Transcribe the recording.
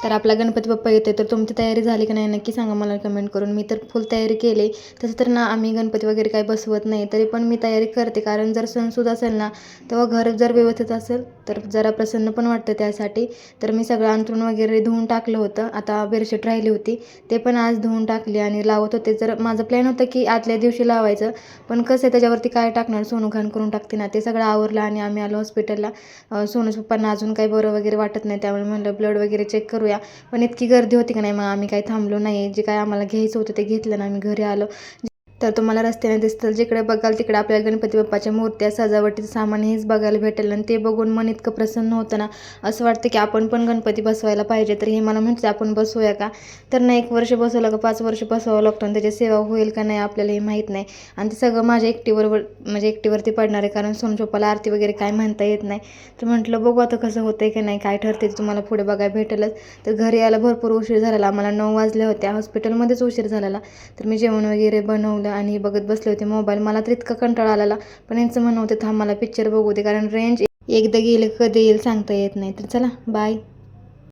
तर आपला गणपती बाप्पा येते, तर तुमची तयारी झाली की नाही नक्की सांगा मला कमेंट करून. मी तर फुल तयारी केली. तसं तर ना आम्ही गणपती वगैरे काही बसवत नाही, तरी पण मी तयारी करते, कारण जर सणसूद असेल ना तेव्हा घर जर व्यवस्थित असेल तर जरा प्रसन्न पण वाटतं त्यासाठी. तर मी सगळं अंथरूण वगैरे धुवून टाकलं होतं. आता बेडशीट राहिली होती, ते पण आज धुवून टाकली आणि लावत होते. जर माझं प्लॅन होतं की आदल्या दिवशी लावायचं, पण कसं आहे त्याच्यावरती काय टाकणार, सोनू घाण करून टाकते ना. ते सगळं आवरलं आणि आम्ही आलो हॉस्पिटलला. सोनूच्या पप्पांना अजून काही बरं वगैरे वाटत नाही, त्यामुळे म्हणलं ब्लड वगैरे चेक करूया. पण इतकी गर्दी होती की नाही, मग आम्ही काही थांबलो नाही. जे काय आम्हाला घ्यायचं होतं ते घेतलं ना आम्ही घरी आलो. तर तुम्हाला रस्त्याने दिसतं, जिकडे बघाल तिकडे आपल्याला गणपती बाप्पाच्या मूर्त्या, सजावटीचं सामान हेच बघायला भेटेल आणि ते बघून मन इतकं प्रसन्न होतं ना, असं वाटतं की आपण पण गणपती बसवायला पाहिजे. तर हे मला म्हटलं आपण बसवूया का. तर ना 1 वर्ष बसवलं का 5 वर्ष बसवावं लागतं आणि त्याची सेवा होईल का नाही आपल्याला हे माहीत नाही. आणि ते सगळं माझ्या म्हणजे एकटीवरती पडणार आहे, कारण सोनूच्या पप्पाला आरती वगैरे काय म्हणता येत नाही. तर म्हटलं बघू आता कसं होतंय की नाही, काय ठरते तुम्हाला पुढे बघायला भेटेलच. तर घरी यायला भरपूर उशीर झालेला, आम्हाला 9 वाजल्या होत्या. हॉस्पिटलमध्येच उशीर झालेला. तर मी जेवण वगैरे बनवलं आणि बघत बसले होते मोबाईल. मला तर इतका कंटाळा आलेला, पण यांचं म्हणणं होतं थांब मला पिक्चर बघू दे, कारण रेंज एकदा गेलं कधी येईल सांगता येत नाही. तर चला बाय.